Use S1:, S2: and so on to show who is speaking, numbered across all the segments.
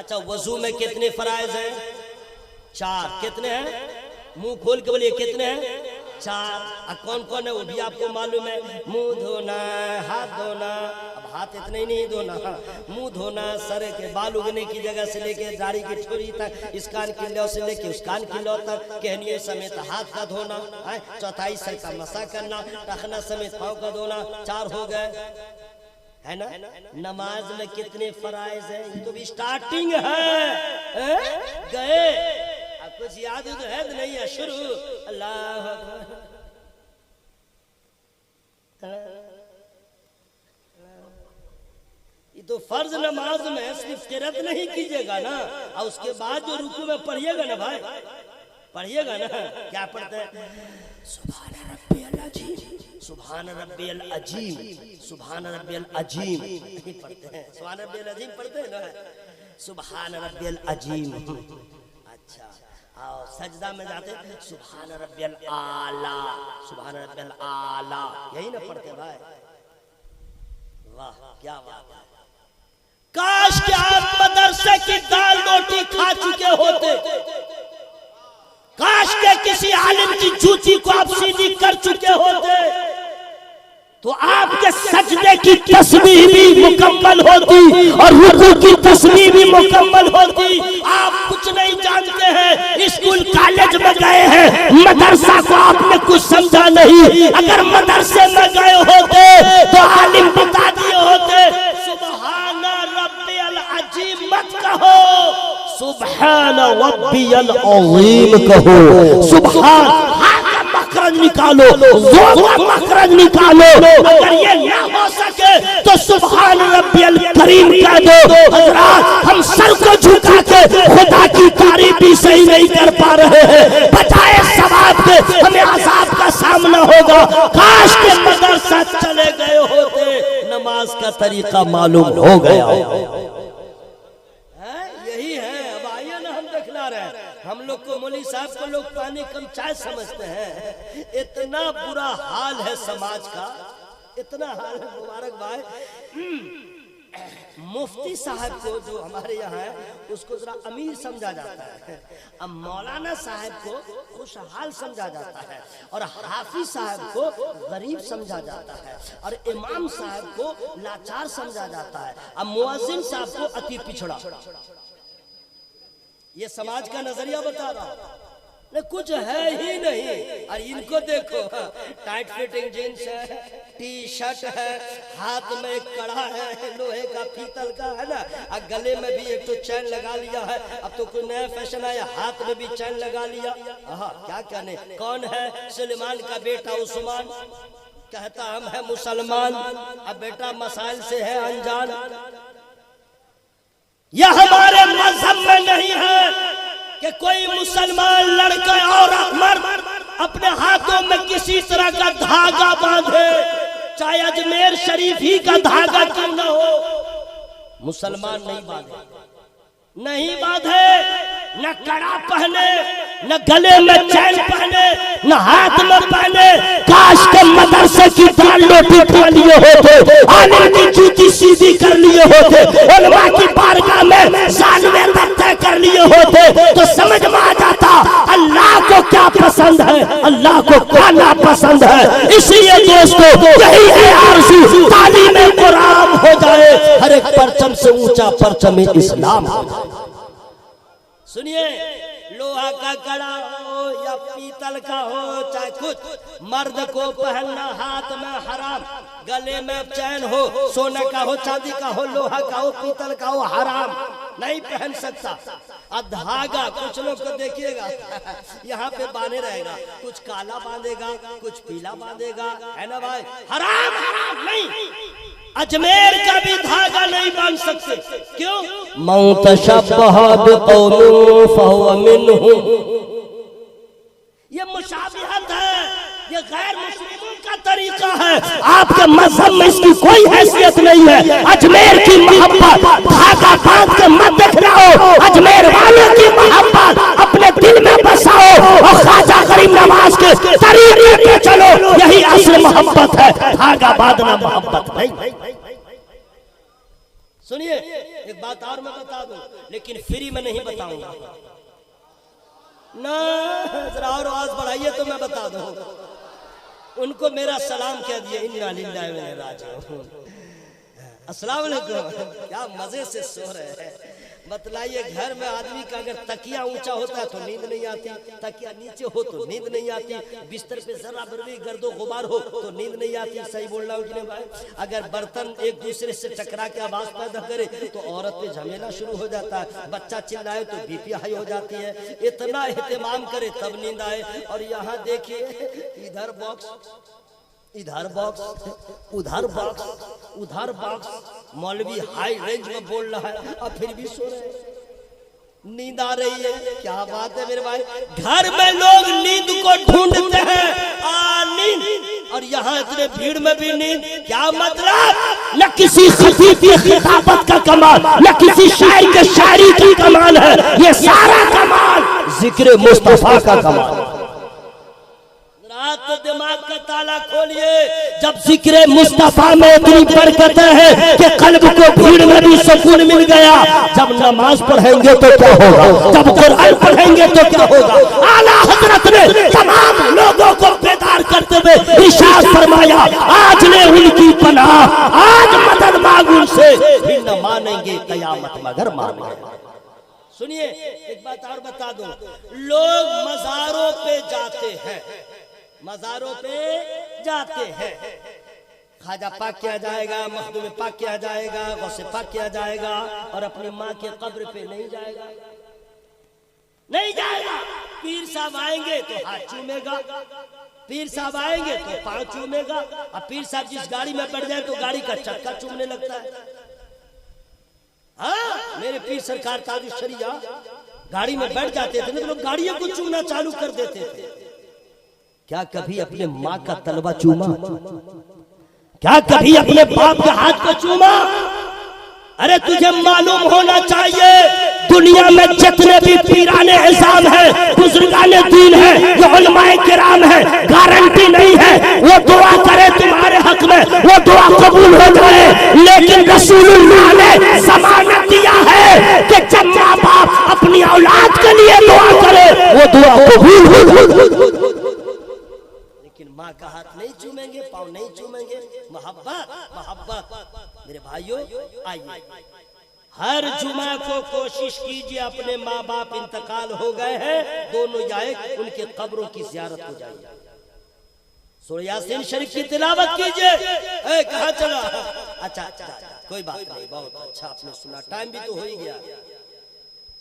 S1: अच्छा वजू में कितने फराइज हैं? 4। कितने हैं? मुंह खोल के बोलिए कितने हैं? 4। कौन कौन है वो भी आपको मालूम है। मुंह धोना, हाथ धोना, अब हाथ इतने ही नहीं धोना, मुंह धोना, सर के बाल उगने की जगह से लेके दाढ़ी की ठुरी तक, इस कान की लौ से लेके उस कान की लौ तक, कहनियों समेत हाथ का धोना, चौथाई सर का मसा करना, टखना समेत पाँव का धोना। 4 हो गए, है ना। नमाज में कितने फराइज है? ये तो भी स्टार्टिंग है, गए अब कुछ याद तो है तो नहीं है। शुरू अल्लाह ये तो फर्ज नमाज में सिर्फ किरत नहीं कीजिएगा ना, और उसके बाद जो रुकू में पढ़िएगा ना भाई, पढ़िएगा ना। क्या पढ़ते हैं? सुभान रब्बियल अजीम, सुभान रब्बियल अजीम, सुभान रब्बियल अजीम पढ़ते हैं। सुभान रब्बियल अजीम पढ़ते हैं ना, सुभान रब्बियल अजीम। अच्छा, और सजदा में जाते सुभान रब्बियल आला, सुभान रब्बियल आला, यही ना पढ़ते भाई। वाह क्या बात है। काश के आप मदरसे की दाल रोटी खा चुके होते, काश के किसी आलिम की जूती को आप सीधी कर चुके होते, तो आपके सजदे की तस्बीह भी मुकम्मल होती और रुकू की तस्बीह भी मुकम्मल होती। आप कुछ नहीं जानते हैं, स्कूल कॉलेज में गए हैं, मदरसा को आपने कुछ समझा नहीं। अगर मदरसे में गए होते तो आलिम बता दिए होते सुभान रब्बियल अजीम मत कहो, सुभान रब्बियल अजीम कहो। सुभान मखरज निकालो, मखरज निकालो। अगर ये ना हो सके तो सुभान रब्बियल करीम कह दो। हज़रात हम सर को झुका के खुदा की तारीफ भी सही नहीं कर पा रहे हैं, बजाय सवाब के हमें अज़ाब का सामना होगा। काश के मदरसा चले गए होते, नमाज का तरीका मालूम हो गया। यही है। अब आइए ना हम दिखला रहे हैं, हम लोग को मौलवी साहब को लोग पानी कम चाय समझते हैं। इतना बुरा हाल है समाज का, इतना हाल है। मुबारक भाई मुफ्ती साहब को जो हमारे यहाँ है उसको जरा अमीर समझा जाता है, अब मौलाना साहब को खुशहाल समझा जाता है, और हाफिज साहब को गरीब समझा जाता है, और इमाम साहब को लाचार समझा जाता है, अब मुअज्जिन साहब को अति पिछड़ा। ये समाज का नजरिया बता रहा हूं, कुछ है ही नहीं। और इनको देखो, टाइट फिटिंग जींस है, टी शर्ट है, हाथ में एक कड़ा है लोहे का पीतल का, है ना, और गले में भी एक तो चैन लगा लिया है। अब तो कोई नया फैशन आया, हाथ में भी चैन लगा लिया। क्या कहने, कौन है? सुलेमान का बेटा उस्मान कहता हम है मुसलमान, अब बेटा मसाइल से है अनजान। यह हमारे मजहब में नहीं है कि कोई मुसलमान लड़का और मर्द अपने हाथों में किसी तरह का धागा बांधे, चाहे अजमेर शरीफ ही का धागा क्यों न हो। मुसलमान नहीं बांधे, नहीं बांधे, न कड़ा पहने, न गले में चैन पहने, न हाथ में पहने। काश के मदरसे की दाल रोटी खा लिए होते, आलिम की जूती सीधी कर लिए होते, उलमा की बारगाह में सालवे तय कर लिए होते, तो समझ में आ जाता अल्लाह को क्या पसंद है, अल्लाह को क्या नापसंद है। इसलिए दोस्तों यही है आरज़ू, तालीम कुरान हो जाए, हर एक परचम से ऊंचा परचम इस्लाम हो जाए। सुनिए, लोहा का कड़ा हो या पीतल का हो, चाहे कुछ, मर्द को पहनना हाथ में हराम, गले में चैन हो, सोने का हो, चांदी का हो, लोहा का हो, पीतल का हो, हराम, नहीं पहन सकता। और धागा कुछ लोग को देखिएगा यहाँ पे बांधे रहेगा, कुछ काला बांधेगा, कुछ पीला बांधेगा, है ना भाई, हराम हराम नहीं। अजमेर का भी धागा नहीं बांध सकते, क्यों? मन तशब्बह बिक़ौमिन फहुव मिनहुम। ये मुशाबिहत है, ये गैर मुस्लिमों का तरीका है। आपके मजहब में इसकी कोई हैसियत नहीं है। अजमेर की मोहब्बत धागा बांध के मत देख रहा हो, अजमेर वालों की मोहब्बत अपने दिल में बसाओ और ख्वाजा गरीब नवाज के तरीके पे चलो, यही असल मोहब्बत है, धागा बांधना मोहब्बत नहीं। सुनिए, एक बात बात और मैं बता दूं, लेकिन फ्री में नहीं बताऊंगा ना, जरा और आवाज बढ़ाइए तो मैं बता दूं। उनको मेरा सलाम कह दिए, इन्ना लिल्लाहि व इन्ना राजिऊन। अस्सलाम वालेकुम। क्या मजे से सो रहे हैं। बतलाइए, घर में आदमी का अगर तकिया ऊंचा होता है तो नींद नहीं आती, तकिया नीचे हो तो नींद नहीं आती, बिस्तर पे जरा भी गर्दो गुबार हो तो नींद नहीं आती। सही बोल रहा हूँ कि नहीं भाई? अगर बर्तन एक दूसरे से टकरा के आवाज पैदा करे तो औरत पे झमेला शुरू हो जाता है, बच्चा चिल्लाए तो बीपी हाई हो जाती है। इतना एहतमाम करे तब नींद आए। और यहाँ देखिए, इधर बॉक्स, इधर बॉक्स, उधर बॉक्स, उधर बॉक्स। मौलवी हाई रेंज में बोल रहा है और फिर भी सो रहे, नींद आ रही है। क्या बात है मेरे भाई, घर में लोग नींद को ढूंढते हैं, नींद, और यहाँ इतने भीड़ में भी नींद। क्या मतलब? न किसी खतीब की खिताबत का कमाल, न किसी शायर के शायरी की कमाल है, ये सारा कमाल जिक्र मुस्तफा का कमाल। तो दिमाग का ताला खोलिए, जब जिक्र मुस्तफा में इतनी बरकतें हैं कि कल्ब को भीड़ में भी सुकून मिल गया। जब नमाज पढ़ेंगे तो क्या होगा, जब कुरान पढ़ेंगे तो क्या होगा। आला हजरत ने तमाम लोगों को बेदार करते हुए इरशाद फरमाया, आज ले उनकी पनाह, आज मदद मांग उनसे, फिर न मानेंगे कयामत मगर मानेंगे। सुनिए, एक बात और बता दूं, लोग मज़ारों पे जाते हैं, मज़ारों पे जाते हैं, खाजा पाक किया जाएगा, मखदूम पाक किया जाएगा, गौसे पाक किया जाएगा, और अपनी माँ के कब्र पे नहीं जाएगा, नहीं जाएगा। पीर साहब आएंगे तो हाथ चूमेगा, पीर साहब आएंगे तो पाँव चूमेगा, और पीर साहब जिस गाड़ी में बैठ जाए तो गाड़ी का चक्का चूमने लगता है। हाँ, मेरे पीर सरकार ताजुश शरिया गाड़ी में बैठ जाते थे तो लोग गाड़ियों को चूमना चालू कर देते थे। क्या कभी अपने माँ का तलवा चूमा? क्या कभी अपने बाप के हाथ को चूमा? अरे तुझे मालूम होना चाहिए, दुनिया में जितने भी पीराने इज़ाम है, बुजुर्गाने दीन है, जो उलमाए किराम है, गारंटी नहीं है वो दुआ करे तुम्हारे हक में, वो दुआ कबूल हो जाए। लेकिन रसूलुल्लाह ने ज़मानत दिया है कि जब माँ बाप अपनी औलाद के लिए दुआ करे वो दुआ कबूल हो। माँ का हाथ नहीं चूमेंगे, पाँव नहीं चूमेंगे। मोहब्बत, मोहब्बत मेरे भाइयों, आइए हर जुमा को कोशिश कीजिए, अपने माँ बाप इंतकाल हो गए हैं, दोनों जाए उनके कब्रों की ज़ियारत हो जाए, सूरह यासीन शरीफ की तिलावत कीजिए। कहाँ चला? अच्छा, कोई बात नहीं, बहुत अच्छा आपने सुना, टाइम भी तो हो ही गया।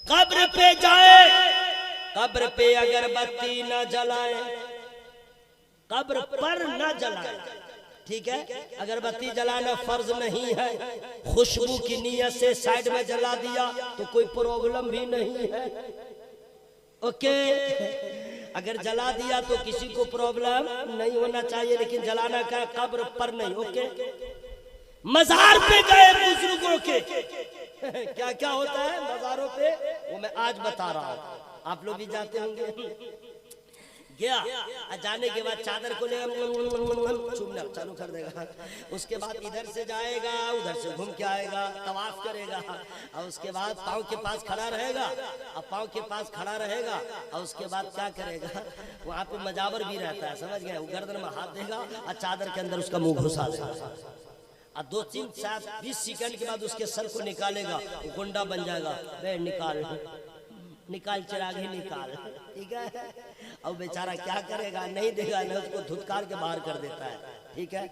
S1: कब्र पे जाए, कब्र पे अगरबत्ती न जलाए, कब्र पर न जलाए, ठीक है? अगरबत्ती जलाना फर्ज नहीं है, खुशबू की नीयत से साइड में जला दिया तो कोई प्रॉब्लम भी नहीं है, ओके? अगर जला दिया तो किसी को प्रॉब्लम नहीं होना चाहिए, लेकिन जलाना का कब्र पर नहीं, ओके? मजार पे गए बुजुर्गों के क्या क्या होता है मजारों पे, वो मैं आज बता रहा हूँ, आप लोग भी जाते होंगे। गया, जाने के बाद चादर को लेकर चूमना चालू कर देगा, उसके बाद इधर से जाएगा, उधर से घूम के आएगा, तवाफ करेगा, और उसके बाद पाँव के पास खड़ा रहेगा, और पाँव के पास खड़ा रहेगा, और उसके बाद क्या करेगा, वहाँ पे मजावर भी रहता है, समझ गए? वो गर्दन में हाथ देगा और चादर के अंदर उसका मुंह घुसा देगा, और 2-3-4-20 सेकंड के बाद उसके सर को निकालेगा, वो गुंडा बन जाएगा। वे निकाल निकाल चिराग ही निकाल, ठीक है? अब बेचारा क्या करेगा, नहीं देगा ना, उसको धुतकार के बाहर कर देता है, ठीक है?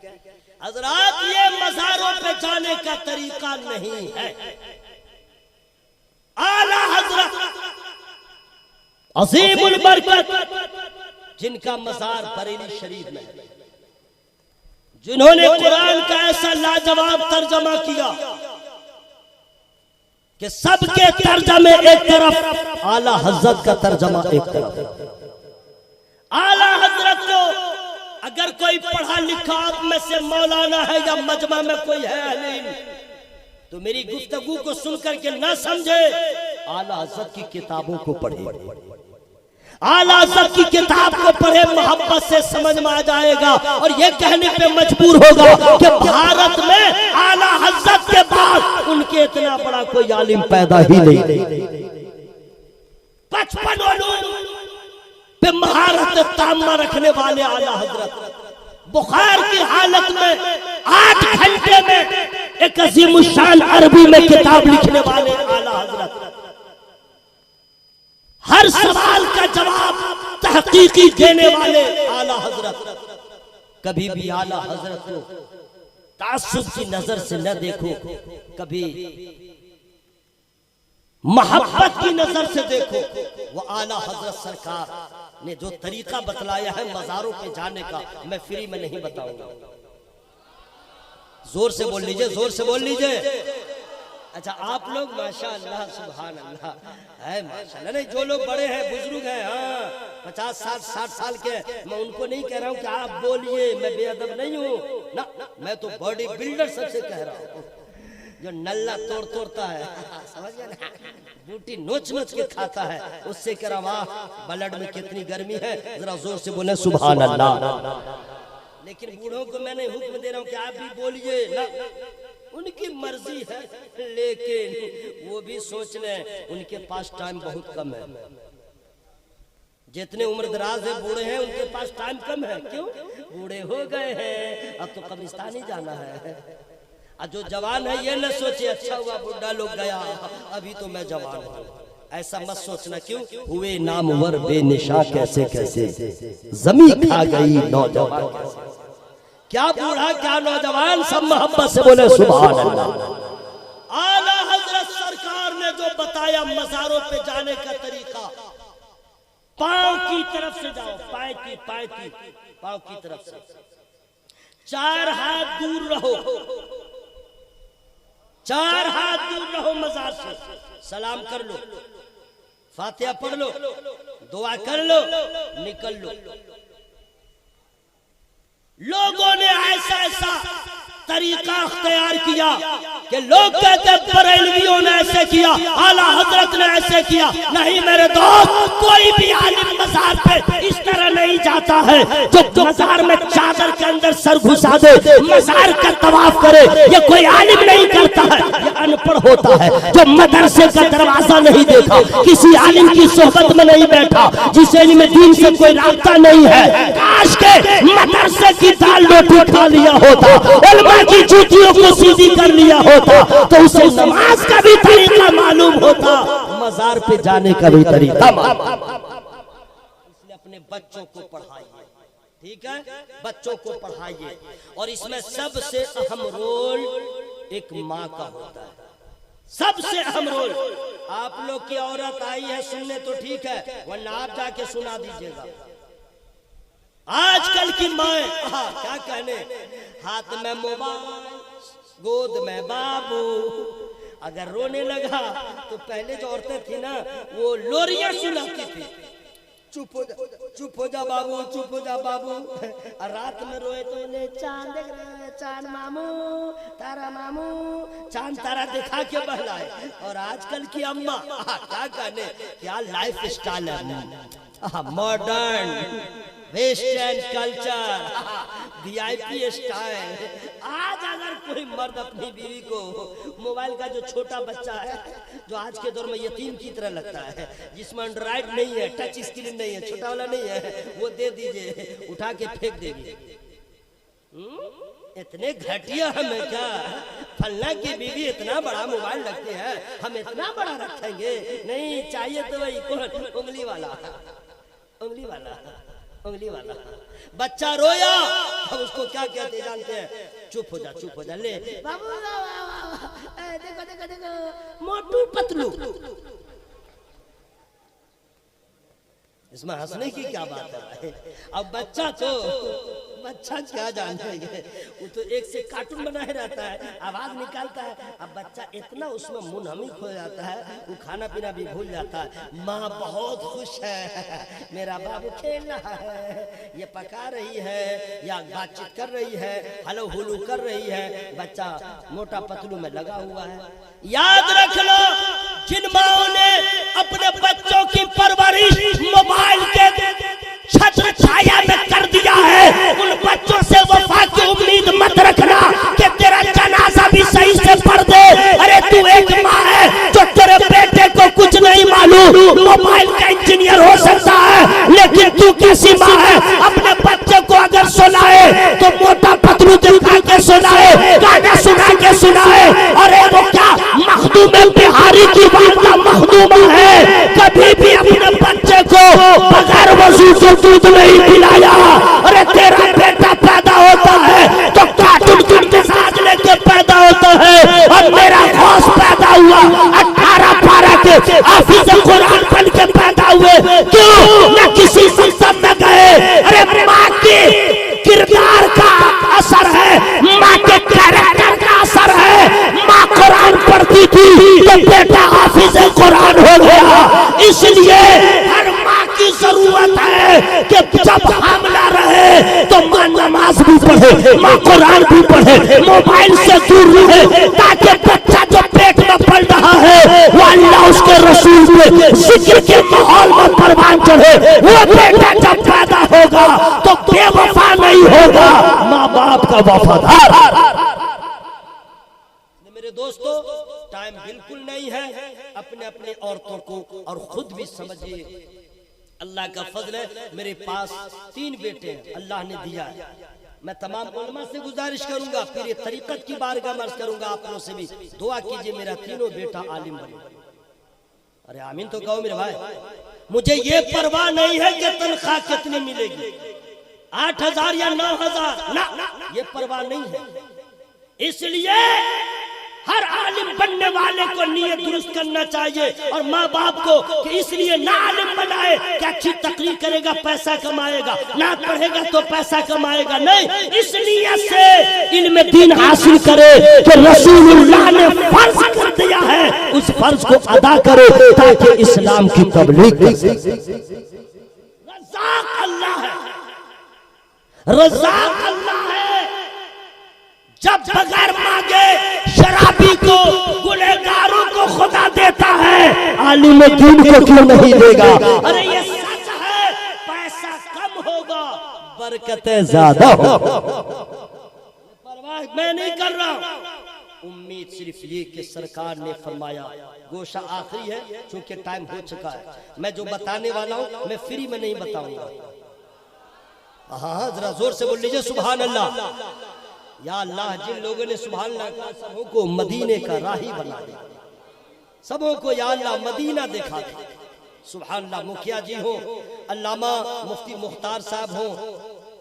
S1: हजरात, ये मज़ारों पे जाने का तरीका नहीं है। आला हजरत अज़ीमुल बरकत जिनका मज़ार बरेली शरीफ में, जिन्होंने कुरान का ऐसा लाजवाब तर्जमा किया कि सबके तर्जमे एक तरफ, आला हजरत का तर्जमा एक तरफ। आला हजरत को अगर कोई पढ़ा लिखा आप में से मौलाना है या मजमा में कोई है अलीम, तो मेरी गुफ्तगू को सुनकर के ना समझे, आला हजरत की किताबों को पढ़े, आला हजरत की किताब को पढ़े, मोहब्बत से समझ में आ जाएगा, और ये कहने पे मजबूर होगा कि भारत में आला हजरत के बाद उनके इतना बड़ा कोई आलिम पैदा ही नहीं। 55 उलूम पे महारत तामा रखने वाले आला हजरत बुखार की हालत में 8 घंटे में एक अजीम शान अरबी में किताब लिखने वाले आला हजरत, हर सवाल का जवाब तहकीकी देने वाले आला हजरत। कभी भी आला हजरत को तासुब की नजर से न देखो, कभी मोहब्बत की नजर से देखो। वो आला हजरत सरकार ने जो तरीका बतलाया है मज़ारों पे जाने का, मैं फ्री में नहीं बताऊंगा। जोर से बोल लीजिए, जोर से बोल लीजिए। अच्छा आप लोग माशाअल्लाह सुभान अल्लाह है, माशाअल्लाह। नहीं, जो लोग बड़े हैं बुजुर्ग हैं, हाँ 50 60 साल के, मैं उनको नहीं कह रहा हूँ कि आप बोलिए, मैं बेअदब नहीं हूँ ना, मैं तो बॉडी बिल्डर सबसे कह रहा हूँ जो नल्ला तोड़ता है, समझ गए ना, बूटी नोच नोच के खाता है, उससे कह रहा वाह ब्लड में कितनी गर्मी है, जरा जोर से बोले सुभान अल्लाह। लेकिन बूढ़ों को मैंने हुक्म दे रहा हूँ कि आप भी बोलिए ना, उनकी मर्जी है, लेकिन वो भी सोच लें उनके पास टाइम बहुत कम है। जितने उम्र दराज है बूढ़े हैं उनके पास टाइम कम है। क्यों? बूढ़े हो गए हैं, अब तो कब्रिस्तान ही जाना है। और जो जवान है ये न सोचे अच्छा हुआ बुढ़ा लोग गया, अभी तो मैं जवान हूँ, ऐसा मत सोचना। क्यों? हुए नामवर बेनिशा कैसे कैसे, जमीन खा गई नौजवान कैसे। क्या बूढ़ा क्या नौजवान, सब मोहब्बत से बोले सुभान अल्लाह। आला हजरत सरकार ने जो बताया मज़ारों पे जाने का तरीका, पांव की तरफ से जाओ, पांव की तरफ से 4 हाथ दूर रहो, 4 हाथ दूर रहो मज़ार से, सलाम कर लो, फातिहा पढ़ लो, दुआ कर लो, निकल लो। लोगों ने ऐसा तरीका अख्तियार किया कि लोग कहते बरेलवियों ने ऐसे किया, आला हजरत ने ऐसे किया। नहीं मेरे दोस्त, कोई भी आलिम मज़ार पे इस तरह नहीं जाता है जो मज़ार में चादर के अंदर सर घुसा दे, मज़ार का तवाफ करे, ये कोई आलिम नहीं करता है। ये अनपढ़ होता है जो मदरसे का दरवाजा नहीं देखा, किसी आलिम की सोहबत में नहीं बैठा, जिसे इल्म दीन से कोई रास्ता नहीं है। काश के मदरसे की दाल रोटी खा लिया होता, उलमा की जूतियों को सीधी कर लिया होता, तो उसे नमाज का भी तरीका मालूम होता, मज़ार पे जाने का भी तरीका। इसलिए अपने बच्चों को पढ़ाइए, ठीक है, बच्चों को पढ़ाइए। और इसमें सबसे अहम रोल एक माँ का होता है, सबसे अहम रोल। आप लोग की औरत आई है सुनने तो ठीक है, वरना आप जाके सुना दीजिएगा। आजकल की माए क्या कहने, हाथ में मोबाइल, गोद में बाबू, अगर रोने लगा तो पहले जो औरतें थी ना वो लोरियां सुनाती थी, चुप हो जा बाबू, चुप हो जा बाबू। और रात में रोए तो इन्हें चांद देख रहे, चांद मामू, तारा मामू, चांद तारा दिखा के बहलाए। और आजकल की अम्मा क्या कहने, क्या लाइफ स्टाइल है, modern western culture, VIP style. आज अगर कोई मर्द अपनी बीवी को मोबाइल का जो छोटा बच्चा है जो आज के दौर में यतीम की तरह लगता है, जिसमें एंड्रॉइड नहीं है, टच स्क्रीन नहीं है, छोटा वाला नहीं है, वो दे दीजिए, उठा के फेंक देगी। इतने घटिया हमें क्या, फल्ला की बीवी इतना बड़ा मोबाइल रखती है, हम इतना बड़ा रखेंगे? नहीं चाहिए तो वही कौन, उंगली वाला, उंगली वाला, उंगली वाला। बच्चा रोया अब उसको क्या कहते जानते हैं, चुप हो जा, चुप हो जा, ले बाबू देखो देखो देखो मोटू पतलू। इसमें हंसने की क्या बात है? अब बच्चा क्या जानेंगे, वो तो एक से कार्टून बना ही रहता है, आवाज निकालता है। अब बच्चा इतना उसमें मुनहमिक हो जाता है, वो खाना पीना भी भूल जाता है। माँ बहुत खुश है, मेरा बाबू खेल रहा है, ये पका रही है या बातचीत कर रही है, हलो हुलू कर रही है, बच्चा मोटा पतलू में लगा हुआ है। याद रख लो, जिन माओ ने अपने बच्चों की परवरिश मोबाइल के छत्र छाया में कर दिया है, उन बच्चों से वफा की उम्मीद मत रखना कि तेरा जनाजा भी सही से पढ़ दे। अरे तू एक मोबाइल का इंजीनियर हो सकता है, लेकिन तू कैसी माँ है अपने बच्चे को अगर सुनाए तो मोटा पतलू दिखा के सुनाए, गाना सुना के सुनाए। अरे वो क्या मखदूम बिहारी की वालदा मखदूमा है, कभी भी अपने बच्चे को बगैर वजू के दूध नहीं पिलाया। अरे तेरा बेटा पैदा होता है तो कार्टून के साथ लेके पैदा होता है, और मेरा घोष पैदा हुआ 18 पारा के हाफिज कुरान बन के पैदा हुए। क्यों न किसी सिस्टम में गए? अरे माँ के किरदार का असर है, माँ के कैरेक्टर का असर है। माँ कुरान पढ़ती थी तो बेटा हाफिज कुरान हो गया। इसलिए हर माँ की जरूरत है कि जब हमला रहे तो माँ नमाज भी पढ़े, माँ कुरान भी पढ़े, मोबाइल से दूर रहे, ताकि बच्चा जो पेट में पल रहा है वो अल्लाह उसके रसूल में जिक्र के माहौल में परवान चढ़े। वो बेटा जब पैदा होगा तो बेवफा नहीं होगा, माँ बाप का वफादार। मेरे दोस्तों, टाइम बिल्कुल नहीं है, अपने अपने औरतों को और खुद भी समझिए। अल्लाह का फजल है, मेरे पास 3 बेटे हैं, अल्लाह ने दिया है। मैं तमाम उलमा से गुजारिश करूंगा, फिर ये तरीकत की बारगाह में अर्ज करूंगा, आप लोगों से भी दुआ कीजिए मेरा तीनों बेटा आलिम बने। अरे आमीन तो कहो मेरे भाई। मुझे ये परवाह नहीं है कि तनख्वाह कितनी मिलेगी, 8,000 या 9,000, ना, ये परवाह नहीं है। इसलिए हर आलिम बनने वाले को नियत दुरुस्त करना चाहिए, और माँ बाप को कि इसलिए ना आलिम बनाए कि अच्छी तकरीर करेगा पैसा कमाएगा, ना पढ़ेगा तो पैसा कमाएगा, नहीं, इसलिए से इल्म दीन हासिल करे कि रसूलुल्लाह ने फर्ज कर दिया है, उस फर्ज को अदा करे ताकि इस्लाम की तबलीग कर सके। रज़ाक अल्लाह है, रज़ाक अल्लाह है। जब बगैर मांगे शराबी को, गुनहगारों को खुदा देता है, आलिम दीन को क्यों नहीं देगा? अरे ये सच है, पैसा कम होगा बरकतें ज्यादा हो। परवाह मैं नहीं कर रहा हूं, उम्मीद सिर्फ ये कि सरकार ने फरमाया गोशा आखिरी है, चूंकि टाइम हो चुका है। मैं जो बताने वाला हूं मैं फ्री में नहीं बताऊंगा। हाँ जरा जोर से बोल लीजिए सुभान अल्लाह। या अल्लाह, जिन लोगों ने सुभान अल्लाह कहा सबों को मदीने का राही बना दिया, सबों को या अल्लाह मदीना दिखा दे। सुभान अल्लाह। मुखिया जी हो, अल्लामा मुफ्ती मुख्तार साहब हो,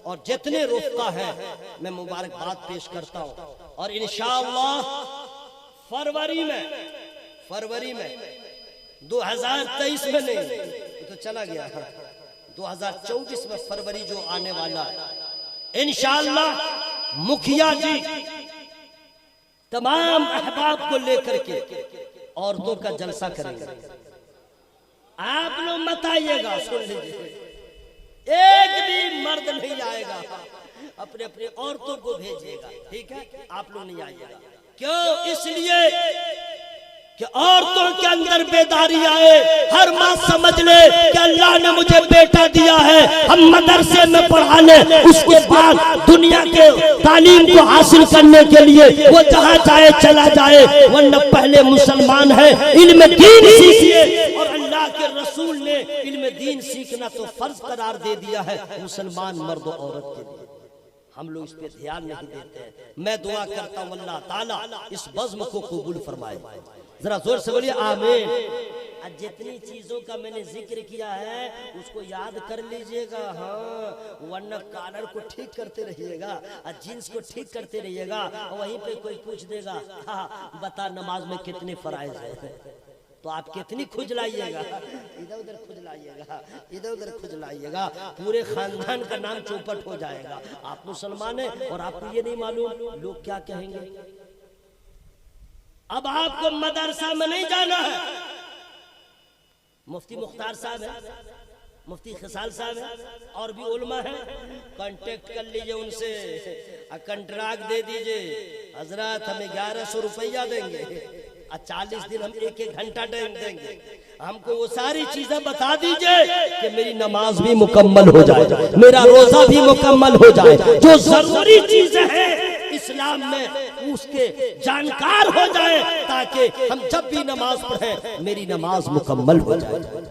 S1: और जितने रुफ़का हैं मैं मुबारकबाद पेश करता हूँ। और इंशाअल्लाह फरवरी में 2023 में नहीं तो चला गया, 2024 में फरवरी जो आने वाला है, इंशाअल्लाह मुखिया जी तमाम अहबाब को लेकर के औरतों का जलसा करेंगे। आप लोग मत आइएगा, सुन लीजिए, एक भी मर्द नहीं आएगा, अपने अपने औरतों को भेजिएगा, ठीक है? आप लोग नहीं आइएगा। क्यों? इसलिए कि औरतों के अंदर बेदारी आए। हर माँ समझ ले कि अल्लाह ने मुझे बेटा दिया है, हम मदरसे में पढ़ा ले, उसके बाद दुनिया के तालीम को हासिल करने के लिए वो जहाँ चाहे चला जाए, वरना पहले मुसलमान है, इल्म दीन सीखिए। और अल्लाह के रसूल ने इल्म दीन सीखना तो फर्ज करार दे दिया है मुसलमान मर्द और औरत के लिए। हम लोग इस पे ध्यान नहीं देते हैं। मैं दुआ करता हूँ अल्लाह ताला इस बज़्म को कबूल फरमाए। जरा जोर से बोलिए आमीन। आज जितनी चीजों का मैंने जिक्र किया है उसको याद कर लीजिएगा, हाँ, वरना कॉलर को ठीक करते रहिएगा और जींस को ठीक करते रहिएगा। वहीं पे कोई पूछ देगा हाँ बता नमाज में कितने फराइज है, तो आप कितनी खुजलाइएगा, इधर उधर खुजलाइएगा, इधर उधर खुजलाइएगा, पूरे खानदान का नाम चौपट हो जाएगा। आप मुसलमान हैं और आपको ये नहीं मालूम लोग क्या कहेंगे। अब आपको मदरसा में नहीं जाना है, मुफ्ती मुख्तार साहब है, मुफ्ती खिसाल साहब है, और भी उलमा है, कांटेक्ट कर लीजिए उनसे, कंट्रैक्ट दे दीजिए। हजरत हमें 1100 रुपया देंगे और 40 दिन हम 1-1 घंटा टाइम देंगे, हमको वो सारी चीजें बता दीजिए कि मेरी नमाज भी मुकम्मल हो जाए, मेरा रोजा भी मुकम्मल हो जाए, जो जरूरी चीजें हैं इस्लाम में उसके जानकार हो जाए, ताकि हम जब भी नमाज पढ़े मेरी नमाज मुकम्मल हो जाए।